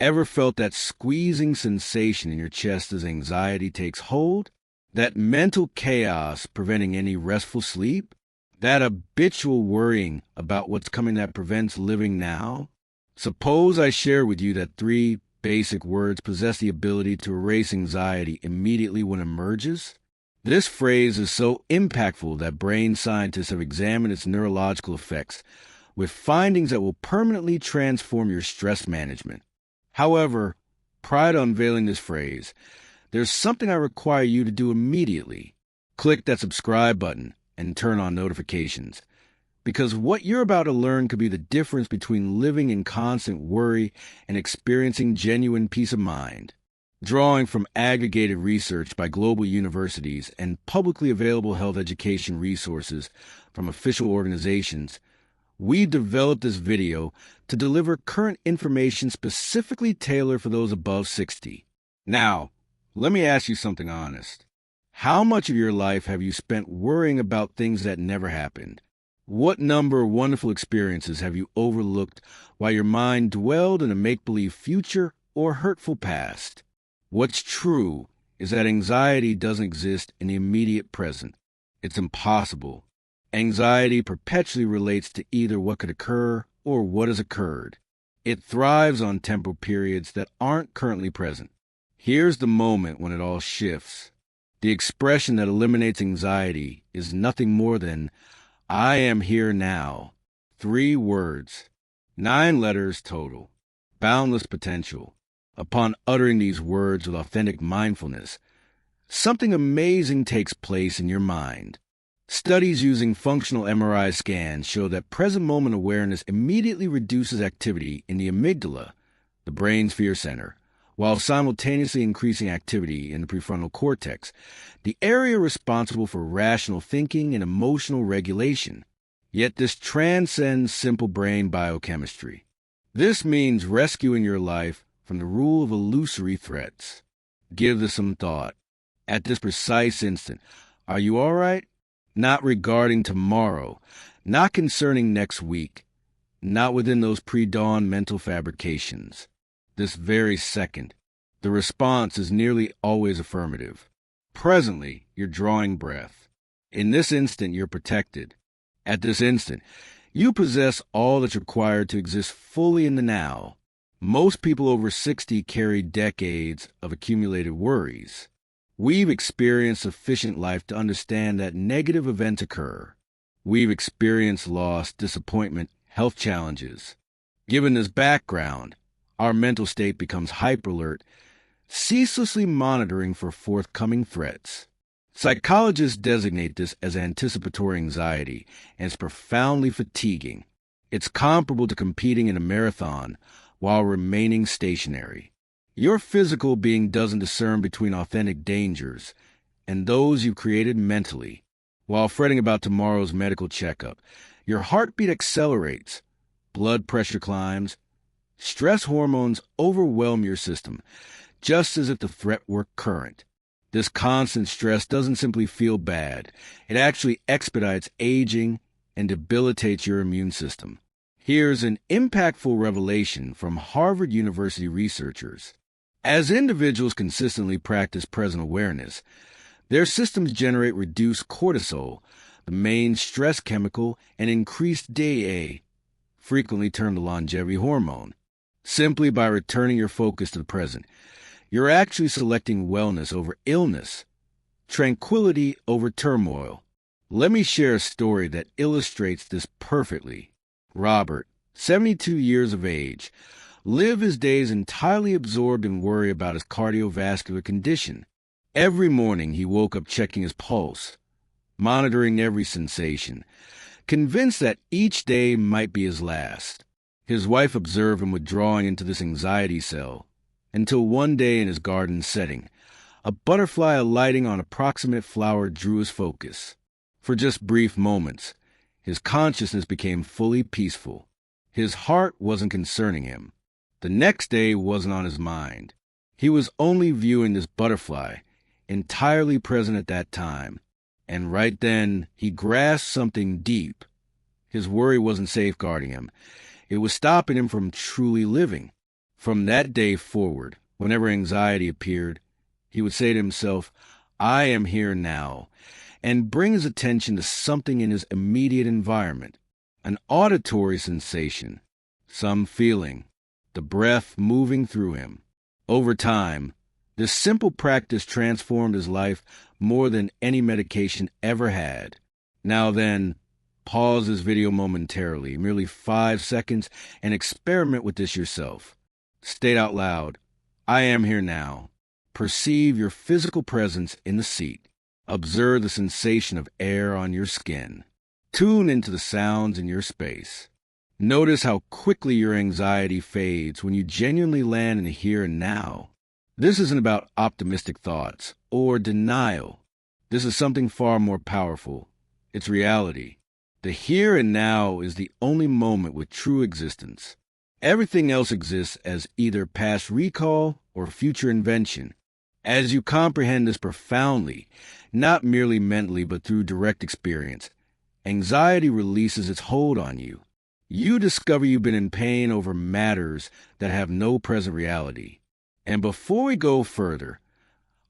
Ever felt that squeezing sensation in your chest as anxiety takes hold? That mental chaos preventing any restful sleep? That habitual worrying about what's coming that prevents living now? Suppose I share with you that three basic words possess the ability to erase anxiety immediately when it emerges? This phrase is so impactful that brain scientists have examined its neurological effects, with findings that will permanently transform your stress management. However, prior to unveiling this phrase, there's something I require you to do immediately. Click that subscribe button and turn on notifications, because what you're about to learn could be the difference between living in constant worry and experiencing genuine peace of mind. Drawing from aggregated research by global universities and publicly available health education resources from official organizations, we developed this video to deliver current information specifically tailored for those above 60. Now, let me ask you something honest. How much of your life have you spent worrying about things that never happened? What number of wonderful experiences have you overlooked while your mind dwelled in a make-believe future or hurtful past? What's true is that anxiety doesn't exist in the immediate present. It's impossible. Anxiety perpetually relates to either what could occur or what has occurred. It thrives on temporal periods that aren't currently present. Here's the moment when it all shifts. The expression that eliminates anxiety is nothing more than, I am here now. 3 words, 9 letters total, boundless potential. Upon uttering these words with authentic mindfulness, something amazing takes place in your mind. Studies using functional MRI scans show that present moment awareness immediately reduces activity in the amygdala, the brain's fear center, while simultaneously increasing activity in the prefrontal cortex, the area responsible for rational thinking and emotional regulation. Yet this transcends simple brain biochemistry. This means rescuing your life from the rule of illusory threats. Give this some thought. At this precise instant, are you all right? Not regarding tomorrow, not concerning next week, not within those pre-dawn mental fabrications. This very second, the response is nearly always affirmative. Presently, you're drawing breath. In this instant, you're protected. At this instant, you possess all that's required to exist fully in the now. Most people over 60 carry decades of accumulated worries. We've experienced sufficient life to understand that negative events occur. We've experienced loss, disappointment, health challenges. Given this background, our mental state becomes hyper-alert, ceaselessly monitoring for forthcoming threats. Psychologists designate this as anticipatory anxiety, and it's profoundly fatiguing. It's comparable to competing in a marathon while remaining stationary. Your physical being doesn't discern between authentic dangers and those you've created mentally. While fretting about tomorrow's medical checkup, your heartbeat accelerates, blood pressure climbs, stress hormones overwhelm your system, just as if the threat were current. This constant stress doesn't simply feel bad. It actually expedites aging and debilitates your immune system. Here's an impactful revelation from Harvard University researchers. As individuals consistently practice present awareness, their systems generate reduced cortisol, the main stress chemical, and increased DHEA, frequently termed the longevity hormone. Simply by returning your focus to the present, you're actually selecting wellness over illness, tranquility over turmoil. Let me share a story that illustrates this perfectly. Robert, 72 years of age, lived his days entirely absorbed in worry about his cardiovascular condition. Every morning he woke up checking his pulse, monitoring every sensation, convinced that each day might be his last. His wife observed him withdrawing into this anxiety cell, until one day in his garden setting, a butterfly alighting on a proximate flower drew his focus. For just brief moments, his consciousness became fully peaceful. His heart wasn't concerning him. The next day wasn't on his mind. He was only viewing this butterfly, entirely present at that time. And right then, he grasped something deep. His worry wasn't safeguarding him. It was stopping him from truly living. From that day forward, whenever anxiety appeared, he would say to himself, I am here now, and bring his attention to something in his immediate environment, an auditory sensation, some feeling, the breath moving through him. Over time, this simple practice transformed his life more than any medication ever had. Now then, pause this video momentarily, merely 5 seconds, and experiment with this yourself. State out loud, I am here now. Perceive your physical presence in the seat. Observe the sensation of air on your skin. Tune into the sounds in your space. Notice how quickly your anxiety fades when you genuinely land in the here and now. This isn't about optimistic thoughts or denial. This is something far more powerful. It's reality. The here and now is the only moment with true existence. Everything else exists as either past recall or future invention. As you comprehend this profoundly, not merely mentally but through direct experience, anxiety releases its hold on you. You discover you've been in pain over matters that have no present reality. And before we go further,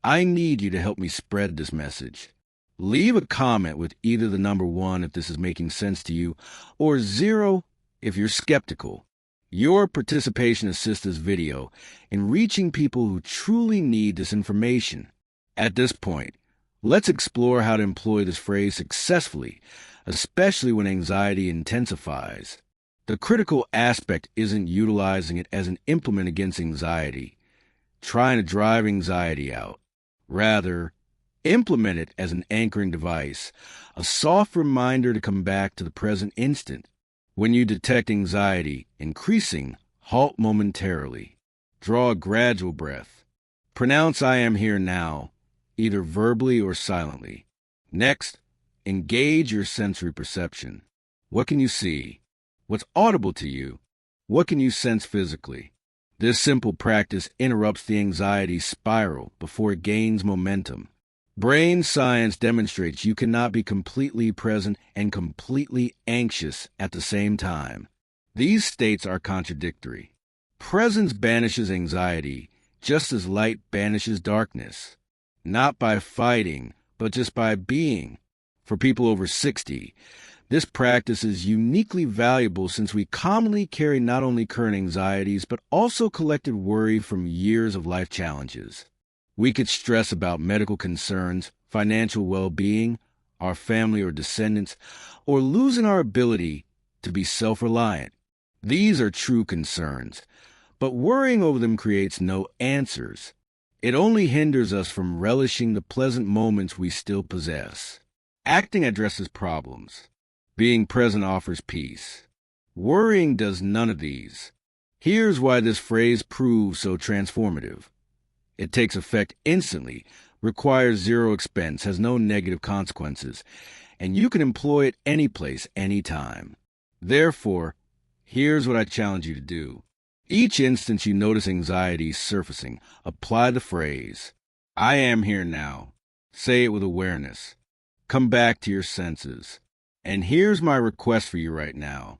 I need you to help me spread this message. Leave a comment with either the number 1 if this is making sense to you, or 0 if you're skeptical. Your participation assists this video in reaching people who truly need this information. At this point, let's explore how to employ this phrase successfully, especially when anxiety intensifies. The critical aspect isn't utilizing it as an implement against anxiety, trying to drive anxiety out. Rather, implement it as an anchoring device, a soft reminder to come back to the present instant. When you detect anxiety increasing, halt momentarily. Draw a gradual breath. Pronounce I am here now, either verbally or silently. Next, engage your sensory perception. What can you see? What's audible to you? What can you sense physically? This simple practice interrupts the anxiety spiral before it gains momentum. Brain science demonstrates you cannot be completely present and completely anxious at the same time. These states are contradictory. Presence banishes anxiety, just as light banishes darkness. Not by fighting, but just by being. For people over 60, this practice is uniquely valuable since we commonly carry not only current anxieties, but also collected worry from years of life challenges. We could stress about medical concerns, financial well-being, our family or descendants, or losing our ability to be self-reliant. These are true concerns, but worrying over them creates no answers. It only hinders us from relishing the pleasant moments we still possess. Acting addresses problems. Being present offers peace. Worrying does none of these. Here's why this phrase proves so transformative. It takes effect instantly, requires 0 expense, has no negative consequences, and you can employ it any place, anytime. Therefore, here's what I challenge you to do. Each instance you notice anxiety surfacing, apply the phrase, I am here now. Say it with awareness. Come back to your senses. And here's my request for you right now.